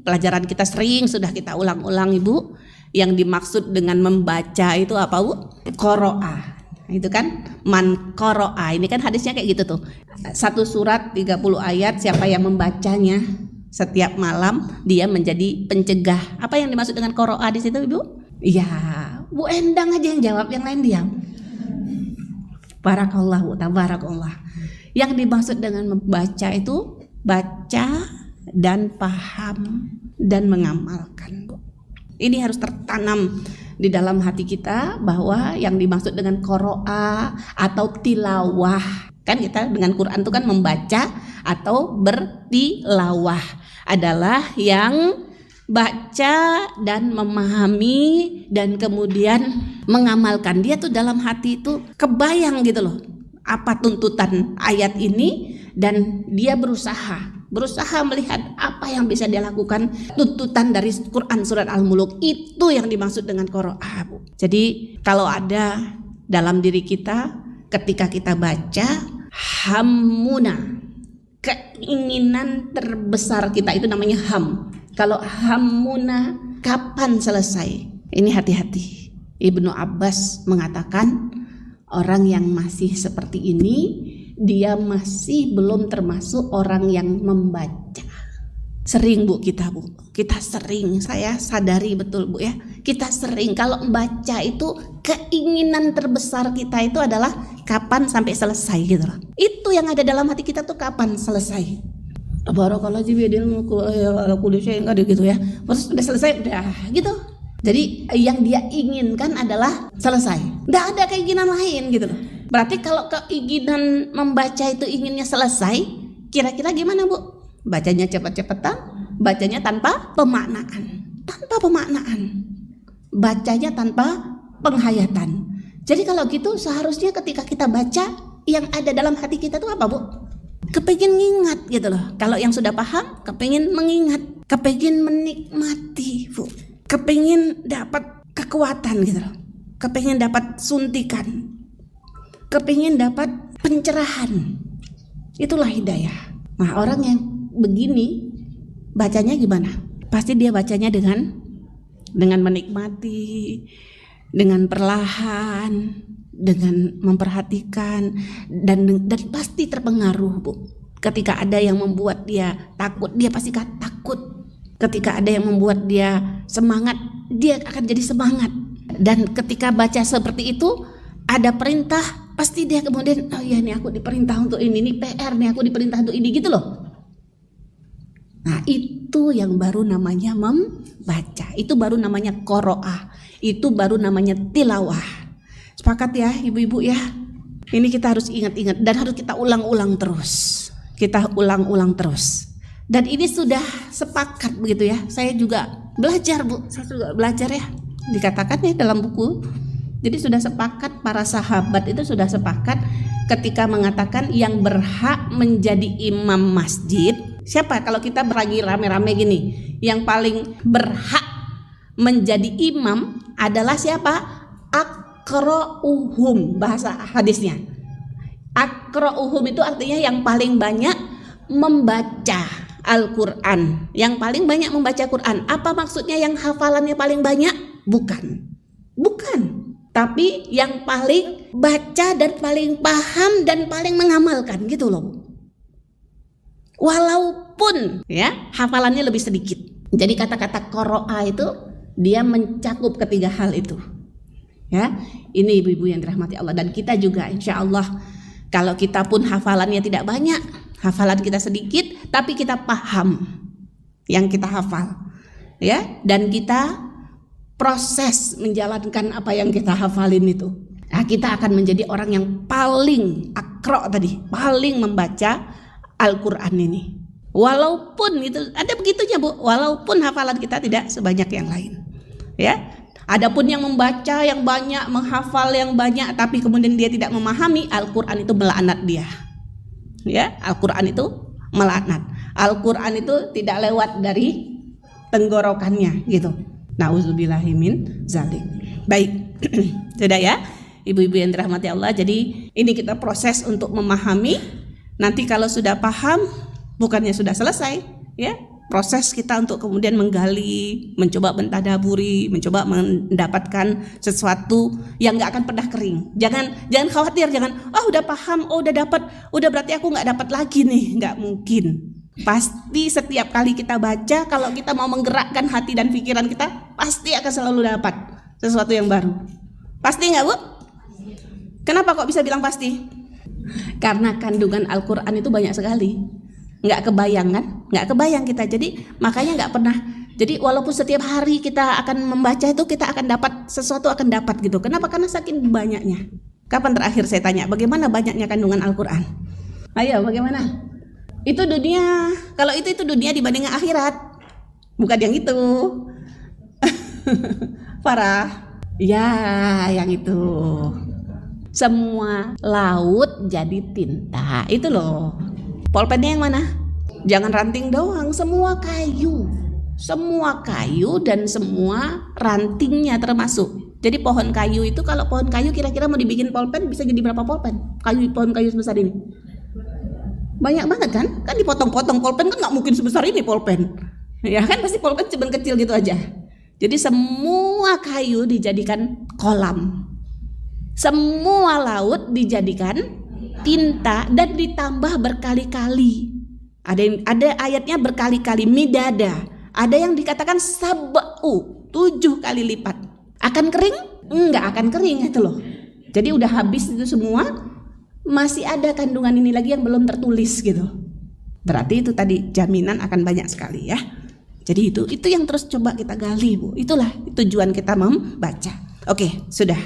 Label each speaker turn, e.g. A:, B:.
A: Pelajaran kita sering sudah kita ulang-ulang Ibu. Yang dimaksud dengan membaca itu apa Bu? Qoro'a. Itu kan man qoro'a. Ini kan hadisnya kayak gitu tuh. Satu surat 30 ayat, siapa yang membacanya setiap malam dia menjadi pencegah. Apa yang dimaksud dengan qoro'a di situ Ibu? Iya, Bu Endang aja yang jawab, yang lain diam. Barakallah Bu, tabarakallah. Yang dimaksud dengan membaca itu baca dan paham dan mengamalkan Bu. Ini harus tertanam di dalam hati kita bahwa yang dimaksud dengan qoro'a atau tilawah, kan kita dengan Quran itu kan membaca atau bertilawah, adalah yang baca dan memahami dan kemudian mengamalkan. Dia tuh dalam hati itu kebayang gitu loh apa tuntutan ayat ini, dan dia berusaha melihat apa yang bisa dia lakukan. Tuntutan dari Quran surat Al-Muluk itu yang dimaksud dengan qoro'a Bu. Jadi kalau ada dalam diri kita ketika kita baca hammuna, keinginan terbesar kita itu namanya ham. Kalau hammuna, kapan selesai? Ini hati-hati. Ibnu Abbas mengatakan orang yang masih seperti ini, dia masih belum termasuk orang yang membaca. Sering Bu, kita sering, saya sadari betul Bu ya, kita sering kalau membaca itu keinginan terbesar kita itu adalah kapan sampai selesai gitu loh. Itu yang ada dalam hati kita tuh kapan selesai. Barakallahu jibidil gitu ya. Terus udah selesai udah gitu. Jadi yang dia inginkan adalah selesai. Nggak ada keinginan lain gitu loh. Berarti kalau keinginan membaca itu inginnya selesai, kira-kira gimana Bu? Bacanya cepet-cepetan, bacanya tanpa pemaknaan. Bacanya tanpa penghayatan. Jadi kalau gitu seharusnya ketika kita baca, yang ada dalam hati kita tuh apa Bu? Kepengin ngingat gitu loh. Kalau yang sudah paham, kepengin mengingat, kepengin menikmati Bu. Kepengin dapat kekuatan gitu loh. Kepengin dapat suntikan. Kepengin dapat pencerahan. Itulah hidayah. Nah, orang yang begini bacanya gimana? Pasti dia bacanya dengan menikmati, dengan perlahan, dengan memperhatikan, dan pasti terpengaruh Bu. Ketika ada yang membuat dia takut, dia pasti takut. Ketika ada yang membuat dia semangat, dia akan jadi semangat. Dan ketika baca seperti itu, ada perintah, pasti dia kemudian, oh iya nih aku diperintah untuk ini PR nih aku diperintah untuk ini gitu loh. Nah itu yang baru namanya membaca, itu baru namanya qoro'ah, itu baru namanya tilawah. Sepakat ya ibu-ibu ya. Ini kita harus ingat-ingat dan harus kita ulang-ulang terus. Kita ulang-ulang terus. Dan ini sudah sepakat begitu ya. Saya juga belajar Bu, saya juga belajar ya. Dikatakan ya dalam buku. Jadi sudah sepakat, para sahabat itu sudah sepakat ketika mengatakan yang berhak menjadi imam masjid. Siapa? Kalau kita lagi rame-rame gini, yang paling berhak menjadi imam adalah siapa? Aqra'uhum, bahasa hadisnya. Aqra'uhum itu artinya yang paling banyak membaca Al-Quran, yang paling banyak membaca Quran. Apa maksudnya yang hafalannya paling banyak? Bukan. Tapi yang paling baca dan paling paham dan paling mengamalkan gitu loh. Walaupun ya hafalannya lebih sedikit. Jadi kata-kata qoro'a itu dia mencakup ketiga hal itu. Ya, ini ibu-ibu yang dirahmati Allah, dan kita juga insya Allah kalau kita pun hafalannya tidak banyak, hafalan kita sedikit, tapi kita paham yang kita hafal, ya, dan kita proses menjalankan apa yang kita hafalin itu. Nah, kita akan menjadi orang yang paling akro tadi, paling membaca Al-Quran ini. Walaupun itu ada begitunya Bu, walaupun hafalan kita tidak sebanyak yang lain, ya. Adapun yang membaca yang banyak, menghafal yang banyak, tapi kemudian dia tidak memahami, Al-Quran itu melaknat dia. Ya, Al-Quran itu melaknat. Al-Quran itu tidak lewat dari tenggorokannya, gitu. Nauzubillahi min zalik. Baik, sudah ya, ibu-ibu yang dirahmati Allah. Jadi ini kita proses untuk memahami. Nanti kalau sudah paham, bukannya sudah selesai, ya, proses kita untuk kemudian menggali, mencoba mentadaburi, mencoba mendapatkan sesuatu yang nggak akan pernah kering. Jangan khawatir, jangan udah paham, udah dapat, udah berarti aku nggak dapat lagi nih, nggak mungkin. Pasti setiap kali kita baca, kalau kita mau menggerakkan hati dan pikiran kita, pasti akan selalu dapat sesuatu yang baru. Pasti nggak, Bu? Kenapa kok bisa bilang pasti? Karena kandungan Al-Quran itu banyak sekali. Nggak kebayang kan? Nggak kebayang kita. Jadi makanya nggak pernah. Jadi walaupun setiap hari kita akan membaca itu, kita akan dapat sesuatu, akan dapat gitu. Kenapa? Karena saking banyaknya. Kapan terakhir saya tanya bagaimana banyaknya kandungan Al-Quran? Ayo, bagaimana? Itu dunia. Kalau itu dunia dibanding akhirat. Bukan yang itu. Farah. Ya, yang itu. Semua laut jadi tinta. Itu loh. Polpennya yang mana? Jangan ranting doang, semua kayu. Semua kayu dan semua rantingnya termasuk. Jadi pohon kayu itu, kalau pohon kayu kira-kira mau dibikin polpen bisa jadi berapa polpen? Pohon kayu sebesar ini. Banyak banget kan? Kan dipotong-potong, polpen kan nggak mungkin sebesar ini polpen. Ya kan, pasti polpen cuma kecil gitu aja. Jadi semua kayu dijadikan kolam. Semua laut dijadikan tinta dan ditambah berkali-kali. Ada ayatnya berkali-kali, midada. Ada yang dikatakan sab'u, 7 kali lipat. Akan kering? Enggak akan kering itu loh. Jadi udah habis itu semua, masih ada kandungan ini lagi yang belum tertulis gitu. Berarti itu tadi jaminan akan banyak sekali ya. Jadi itu yang terus coba kita gali, Bu. Itulah tujuan kita membaca. Oke, sudah.